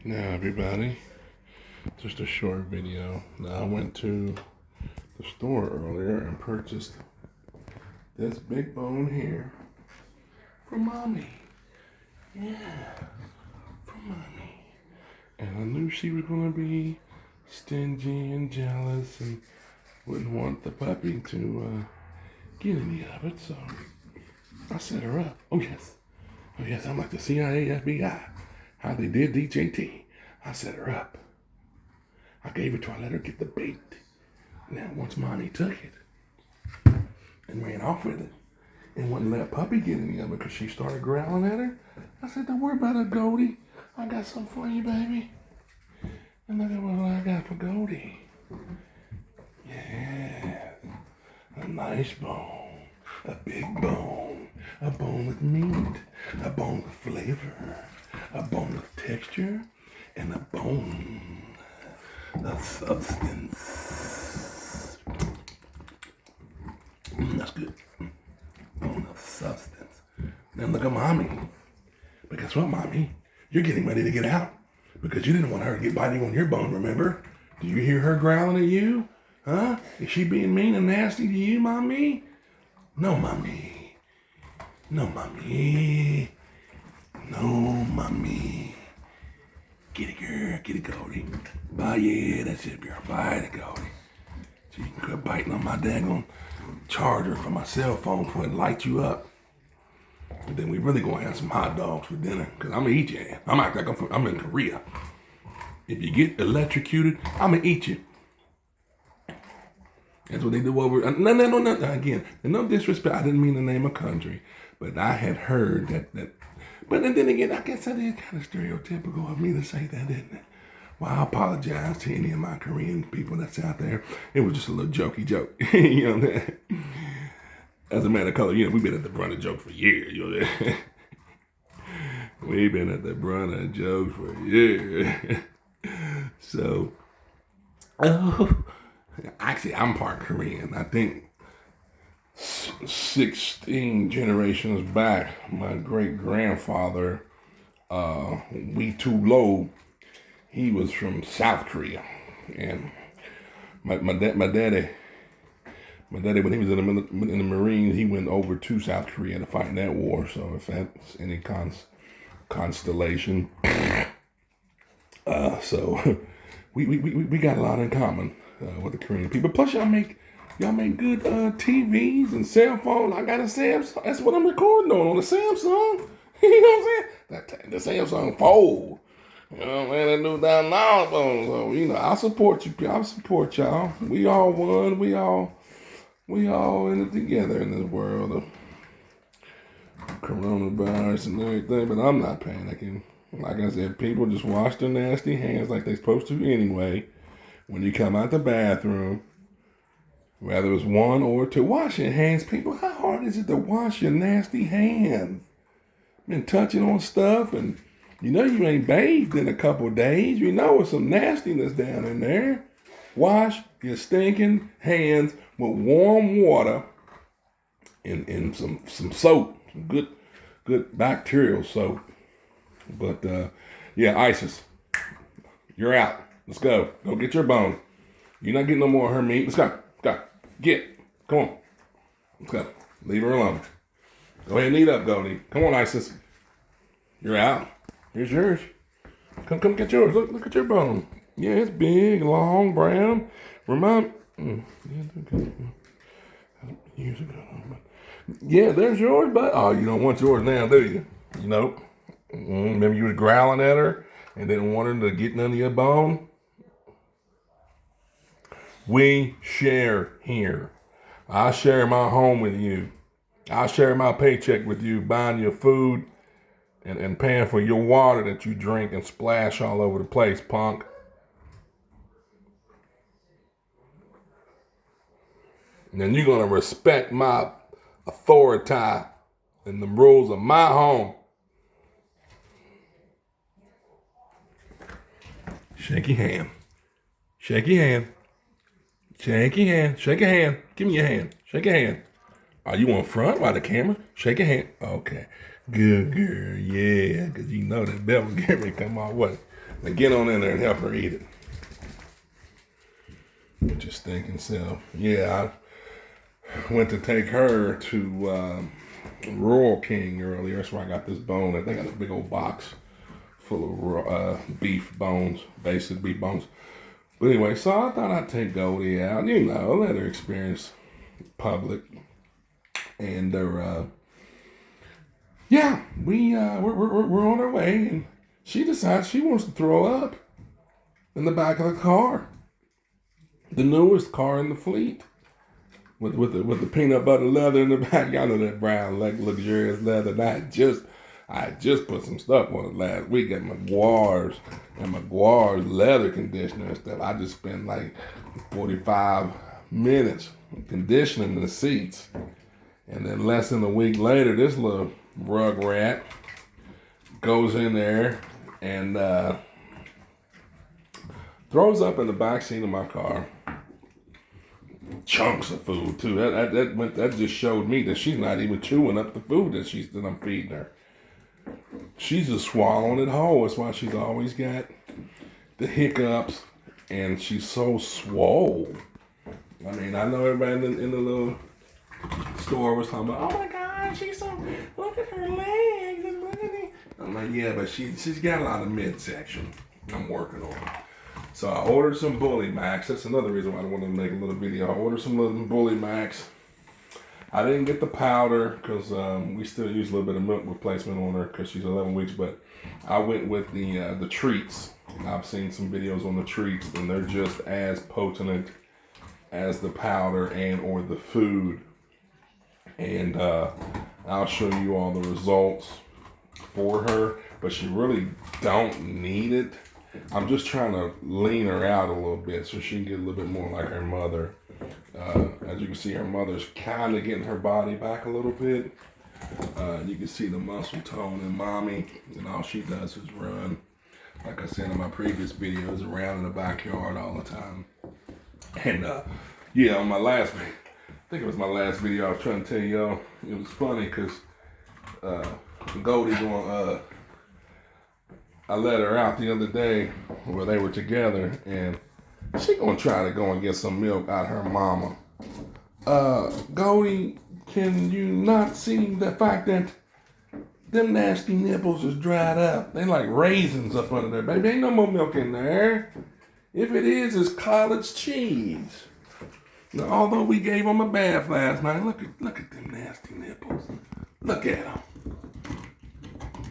Now everybody, just a short video. Now I went to the store earlier and purchased this big bone here for mommy. Yeah, for mommy. And I knew she was gonna be stingy and jealous and wouldn't want the puppy to get any of it, so I set her up. Oh yes, I'm like the CIA, FBI. How they did DJT. I set her up. I gave it to her, I let her get the bait. Now, once mommy took it and ran off with it and wouldn't let puppy get any of it because she started growling at her, I said, don't worry about it, Goldie. I got something for you, baby. And look at what I got for Goldie. Yeah, a nice bone, a big bone, a bone with meat, a bone with flavor, a bone with texture, and a bone of substance. That's good. Bone of substance. Now look at mommy. But guess what, mommy? You're getting ready to get out because you didn't want her to get biting on your bone, remember? Do you hear her growling at you? Huh? Is she being mean and nasty to you, mommy? No, mommy. No, mommy. No, mommy. Get it, girl. Get it, Goldie. Bye, yeah, that's it, girl. Bye, it, Goldie. So you can quit biting on my daggone charger for my cell phone before it lights you up. And then we really gonna have some hot dogs for dinner, because I'm gonna eat you. I'm acting like I'm in Korea. If you get electrocuted, I'm gonna eat you. That's what they do over. No. Again, and no disrespect. I didn't mean to name a country, but I had heard that. But then again, I guess that is kind of stereotypical of me to say that, isn't it? Well, I apologize to any of my Korean people that's out there. It was just a little jokey joke. You know that? As a man of color, we've been at the brunt of jokes for years. You know that? We've been at the brunt of jokes for years. So, actually, I'm part Korean. I think 16 generations back, my great-grandfather, Wee Too Low, he was from South Korea. And my daddy, when he was in the Marines, he went over to South Korea to fight in that war. So if that's any constellation, so we got a lot in common with the Korean people. Plus, y'all make good TVs and cell phones. I got a Samsung. That's what I'm recording on the Samsung. You know what I'm saying? The Samsung Fold. You know, man, that new $9 phone. So I support you. I support y'all. We all one. We all in it together in this world of coronavirus and everything. But I'm not panicking. Like I said, people just wash their nasty hands like they're supposed to anyway. When you come out the bathroom, whether it's one or two, wash your hands, people. How hard is it to wash your nasty hands? Been touching on stuff, and you ain't bathed in a couple of days. You know there's some nastiness down in there. Wash your stinking hands with warm water and some soap, some good bacterial soap. But yeah, ISIS, you're out. Let's go. Go get your bone. You're not getting no more of her meat. Let's go. Get. Come on. Let's go. Leave her alone. Go ahead and eat up, Goldie. Come on, ISIS. You're out. Here's yours. Come get yours. Look at your bone. Yeah, it's big, long, brown. Years ago. Yeah, there's yours, but you don't want yours now, do you? Remember you was growling at her and didn't want her to get none of your bone? We share here. I share my home with you. I share my paycheck with you, buying your food and paying for your water that you drink and splash all over the place, punk. And then you're going to respect my authority and the rules of my home. Shake your hand. Shake your hand. Shake your hand. Shake your hand. Give me your hand. Shake your hand. Are you on front by the camera? Shake your hand. Okay. Good girl. Yeah, because that bell will get ready to come our way. and get on in there and help her eat it. Just thinking self. Yeah, I went to take her to Rural King earlier. That's where I got this bone. They got a big old box full of beef bones, basic beef bones. But anyway, so I thought I'd take Goldie out, let her experience public. And we're on our way, and she decides she wants to throw up in the back of the car, the newest car in the fleet, with the peanut butter leather in the back. Y'all know that brown luxurious leather. And I just put some stuff on it last week at McGuire's leather conditioner and stuff. I just spent like 45 minutes conditioning the seats. And then less than a week later, this little rug rat goes in there and throws up in the back seat of my car. Chunks of food too. That just showed me that she's not even chewing up the food that I'm feeding her. She's just swallowing it whole. That's why she's always got the hiccups, and she's so swole. I mean, I know everybody in the little store was talking about, oh my God, she's so, look at her legs and look at it. I'm like, yeah, but she's got a lot of midsection. I'm working on it. So I ordered some Bully Max. That's another reason why I wanted to make a little video. I ordered some little Bully Max. I didn't get the powder because we still use a little bit of milk replacement on her because she's 11 weeks. But I went with the treats. I've seen some videos on the treats, and they're just as potent as the powder and or the food. And I'll show you all the results for her. But she really don't need it. I'm just trying to lean her out a little bit so she can get a little bit more like her mother. As you can see, her mother's kind of getting her body back a little bit. You can see the muscle tone in mommy, and all she does is run. Like I said in my previous videos, around in the backyard all the time. And yeah, on my last, I think it was my last video, I was trying to tell y'all, it was funny because Goldie going, I let her out the other day where they were together, and she gonna try to go and get some milk out of her mama. Goldie, can you not see the fact that them nasty nipples is dried up? They like raisins up under there, baby. Ain't no more milk in there. If it is, it's college cheese. Now, although we gave them a bath last night, look at them nasty nipples. Look at them.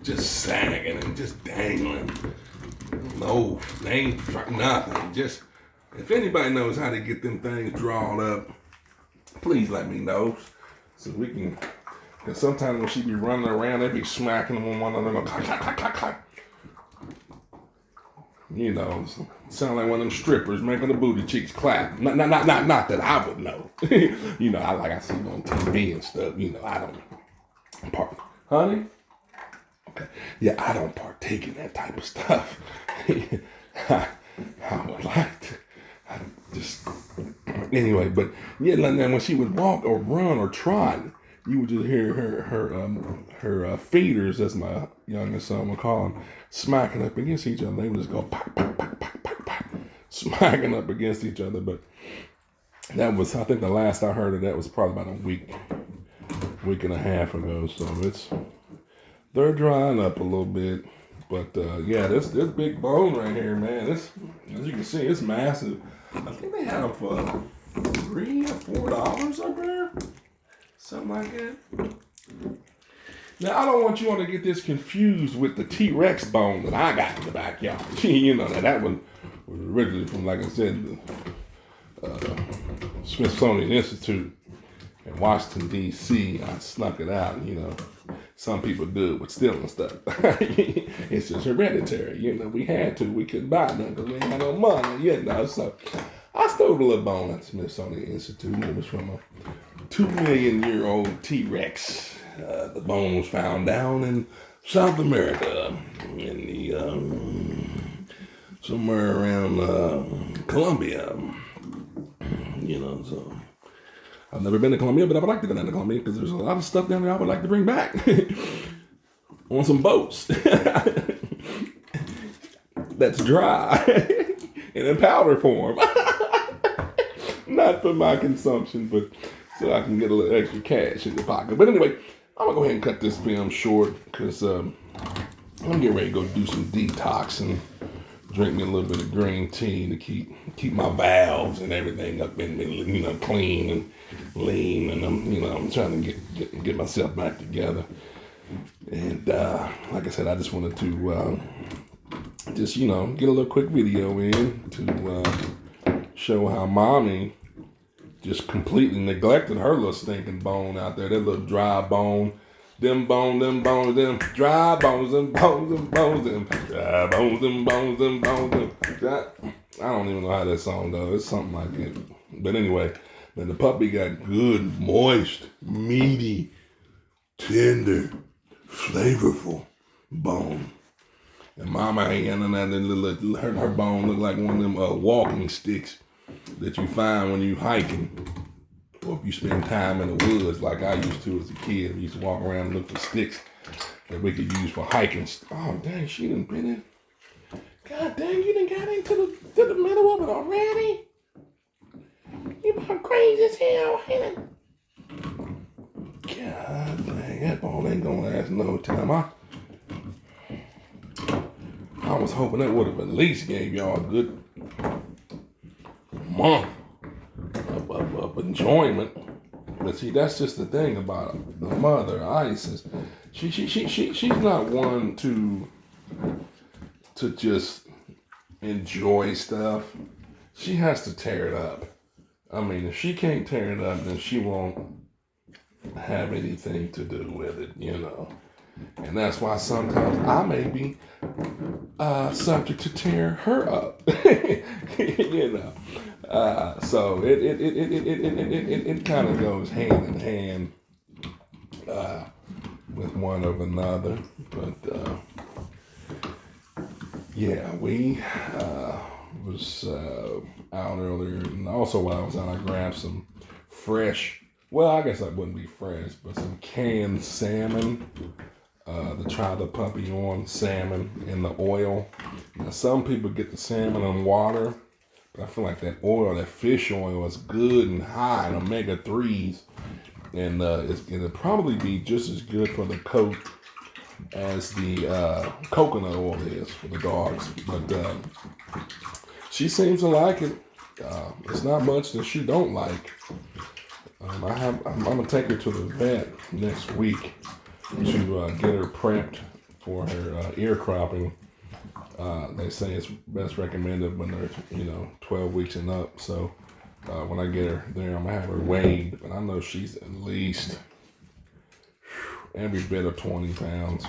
Just sagging and just dangling. No, they ain't nothing. Just, if anybody knows how to get them things drawn up, please let me know. So we can, because sometimes when she be running around, they be smacking them on one another. Clack, clack, clack, clack, clack. You know, sound like one of them strippers making the booty cheeks clap. Not that I would know. You know, like I see on TV and stuff. You know, I don't part. Honey? Okay. Yeah, I don't partake in that type of stuff. I would like to. I just anyway, but yeah, like when she would walk or run or trot, you would just hear her feeders, as my youngest son would call them, smacking up against each other. They would just go pop, pop, pop, pop, pop, pop, smacking up against each other. But that was, I think the last I heard of that was probably about a week and a half ago. So they're drying up a little bit. But yeah, this big bone right here, man, this, as you can see, it's massive. I think they had them for $3 or $4 over there. Something like that. Now, I don't want you all to get this confused with the T-Rex bone that I got in the backyard. You know, that one was originally from, like I said, the Smithsonian Institute in Washington, D.C. I snuck it out, you know. Some people do it with stealing stuff. It's just hereditary. You know, we had to. We couldn't buy nothing because we ain't had no money. You know, so I stole a little bone at the Smithsonian Institute. It was from a 2-million-year-old T-Rex. The bone was found down in South America, in the somewhere around Colombia. You know, so I've never been to Colombia, but I would like to go down to Colombia because there's a lot of stuff down there I would like to bring back on some boats. that's dry and in powder form. Not for my consumption, but so I can get a little extra cash in the pocket. But anyway, I'm going to go ahead and cut this film short because I'm getting ready to go do some detox and drink me a little bit of green tea to keep my valves and everything up and clean and lean. And I'm trying to get myself back together. And like I said, I just wanted to just get a little quick video in to show how mommy just completely neglected her little stinking bone out there, that little dry bone. Them bones, them dry bones, them bones, them dry bones, them bones, them bones, I don't even know how that song goes. It's something like it. But anyway, then the puppy got good, moist, meaty, tender, flavorful bone. And mama ain't got none of that. Her bone look like one of them walking sticks that you find when you hiking. Or if you spend time in the woods like I used to as a kid. We used to walk around and look for sticks that we could use for hiking. Oh, dang, she done been in. God dang, you done got into the middle of it already? You about crazy as hell, ain't it? God dang, that ball ain't gonna last no time. I was hoping that would have at least gave y'all a good month of enjoyment. But see, that's just the thing about the mother, Isis. She's not one to just enjoy stuff. She has to tear it up. I mean, if she can't tear it up, then she won't have anything to do with it, And that's why sometimes I may be subject to tear her up, So it kind of goes hand in hand with one of another. But yeah, we was out earlier, and also while I was out, I grabbed some fresh. Well, I guess that wouldn't be fresh, but some canned salmon. To try the puppy on salmon in the oil. Now, some people get the salmon on water, but I feel like that oil, that fish oil, is good and high in omega-3s, and it'll probably be just as good for the coat as the coconut oil is for the dogs. But she seems to like it. It's not much that she don't like. I'm gonna take her to the vet next week to get her prepped for her ear cropping. They say it's best recommended when they're 12 weeks and up. So when I get her there, I'm gonna have her weighed, but I know she's at least every bit of 20 pounds.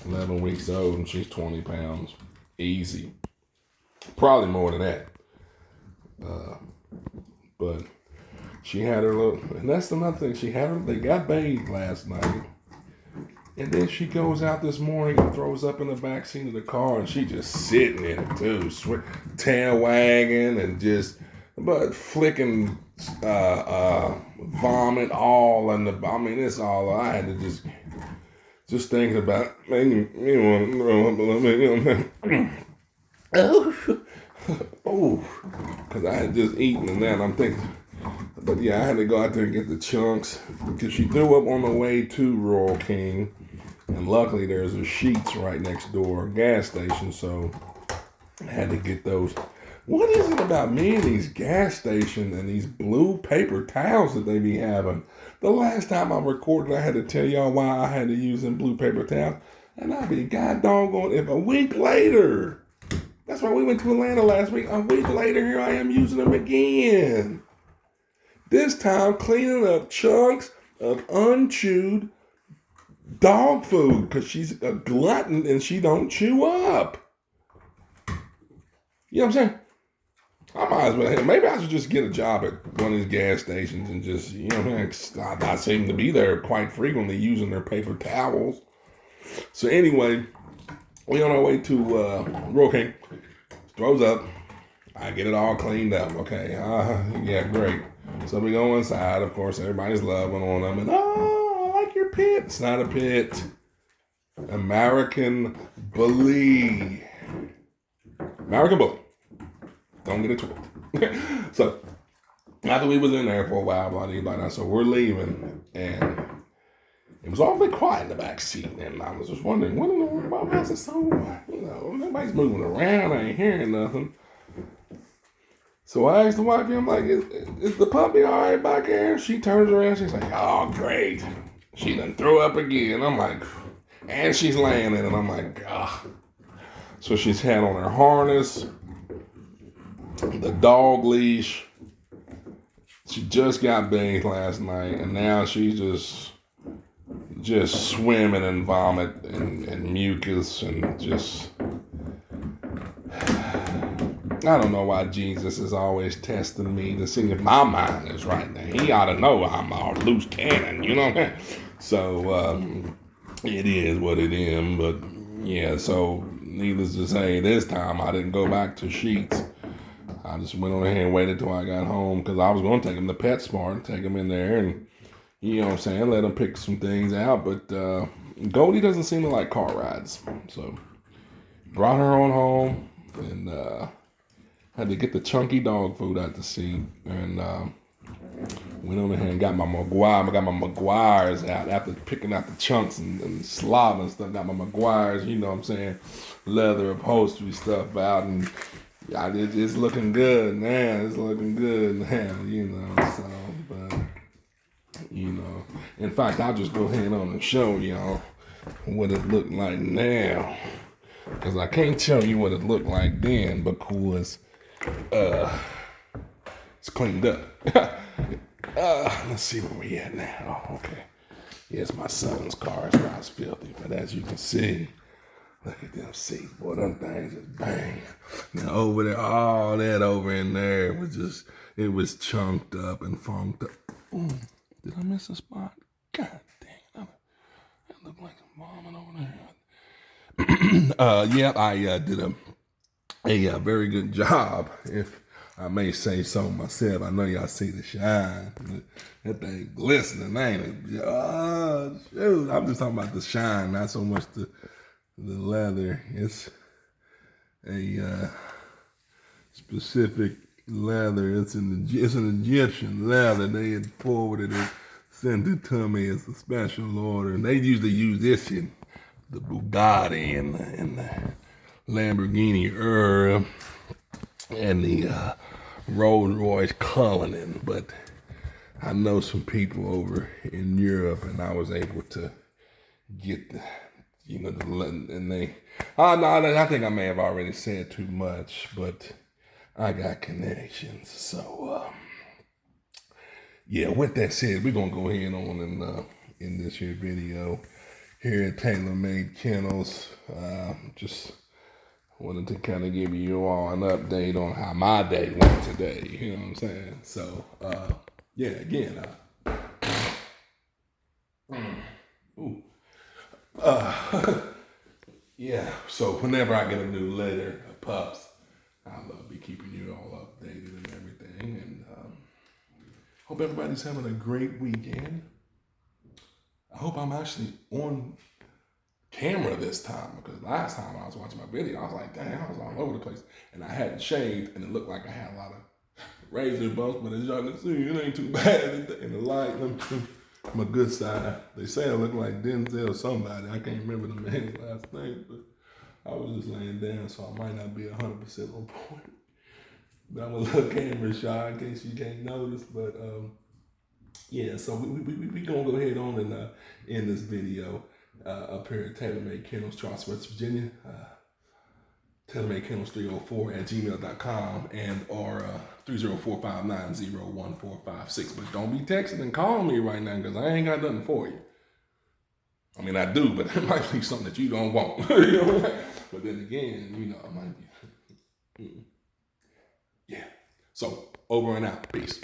11 weeks old and she's 20 pounds easy, probably more than that. But she had her little, and that's another thing. They got bathed last night. And then she goes out this morning and throws up in the back seat of the car, and she just sitting in it too, tail wagging and just flicking vomit all in the. I mean, it's all. I had to just thinking about. Man, because I had just eaten and then I'm thinking. But yeah, I had to go out there and get the chunks because she threw up on the way to Royal King. And luckily there's a Sheetz right next door, gas station, so I had to get those. What is it about me and these gas stations and these blue paper towels that they be having? The last time I recorded, I had to tell y'all why I had to use them blue paper towels. And I be god doggone if a week later. That's why we went to Atlanta last week. A week later, here I am using them again. This time cleaning up chunks of unchewed dog food because she's a glutton and she don't chew up. You know what I'm saying? I might as well, maybe I should just get a job at one of these gas stations and just, I seem to be there quite frequently using their paper towels. So anyway, we on our way to Royal King. Throws up. I get it all cleaned up. Okay. Yeah, great. So we go inside. Of course, everybody's loving on them. And, I like your pit. It's not a pit. American bully. American Bully. Don't get it twisted. So after we was in there for a while, blah, blah, blah, so we're leaving, and it was awfully quiet in the back seat, and I was just wondering, what in the world? Why is it so, nobody's moving around, I ain't hearing nothing. So I asked the wife, I'm like, is the puppy all right back there? She turns around, she's like, oh, great. She done threw up again. I'm like, and she's laying in it. I'm like, ah. So she's had on her harness, the dog leash. She just got bathed last night, and now she's just swimming in vomit and mucus and just... I don't know why Jesus is always testing me to see if my mind is right now. He ought to know I'm a loose cannon, you know what I mean? So, it is what it is. But, yeah, so needless to say, this time I didn't go back to sheets. I just went on ahead and waited till I got home because I was going to take him to PetSmart, take him in there and, you know what I'm saying, let him pick some things out. But Goldie doesn't seem to like car rides. So, brought her on home and... had to get the chunky dog food out the seat, and went on ahead and got my Maguires out after picking out the chunks and slob and stuff. Got my Maguires, you know what I'm saying, leather upholstery stuff out, and yeah, it's looking good now. It's looking good now, you know. So, but you know, in fact, I'll just go ahead on and show y'all what it looked like now, because I can't tell you what it looked like then because. It's cleaned up. Let's see where we at now. Oh, okay. Yeah, it's my son's car. It's not as filthy, but as you can see, look at them seats. Boy, them things is bang. Now over there, all that over in there it was chunked up and funked up. Ooh, did I miss a spot? God dang, that looked like some vomit over there. Yeah, I did a very good job, if I may say so myself. I know y'all see the shine. That thing glistening, ain't it? Oh, shoot. I'm just talking about the shine, not so much the leather. It's a specific leather. It's an Egyptian leather. They had forwarded it, sent it to me as a special order. And they usually use this in the Bugatti and the Lamborghini and the Rolls Royce Cullinan, but I know some people over in Europe, and I was able to get and they. Oh no, I think I may have already said too much, but I got connections. So yeah. With that said, we're gonna go ahead on and in this here video here at Tailor Made Kennels, just wanted to kind of give you all an update on how my day went today. You know what I'm saying? So, yeah, again, yeah. So whenever I get a new litter of pups, I'll be keeping you all updated and everything. And hope everybody's having a great weekend. I hope I'm actually on camera this time, because last time I was watching my video, I was like, damn, I was all over the place. And I hadn't shaved, and it looked like I had a lot of razor bumps, but as y'all can see, it ain't too bad in the light. My good side. They say I look like Denzel or somebody. I can't remember the man's last name, but I was just laying down, so I might not be 100% on point. That was a little camera shot in case you can't notice, but yeah, so we gonna go ahead on and end this video up here at Tailor Made Kennels, Charles, West Virginia. TailorMadeKennels304@gmail.com and or 304-590-1456. But don't be texting and calling me right now, because I ain't got nothing for you. I mean, I do, but it might be something that you don't want. You know? But then again, you know, it might be. Yeah. So, over and out. Peace.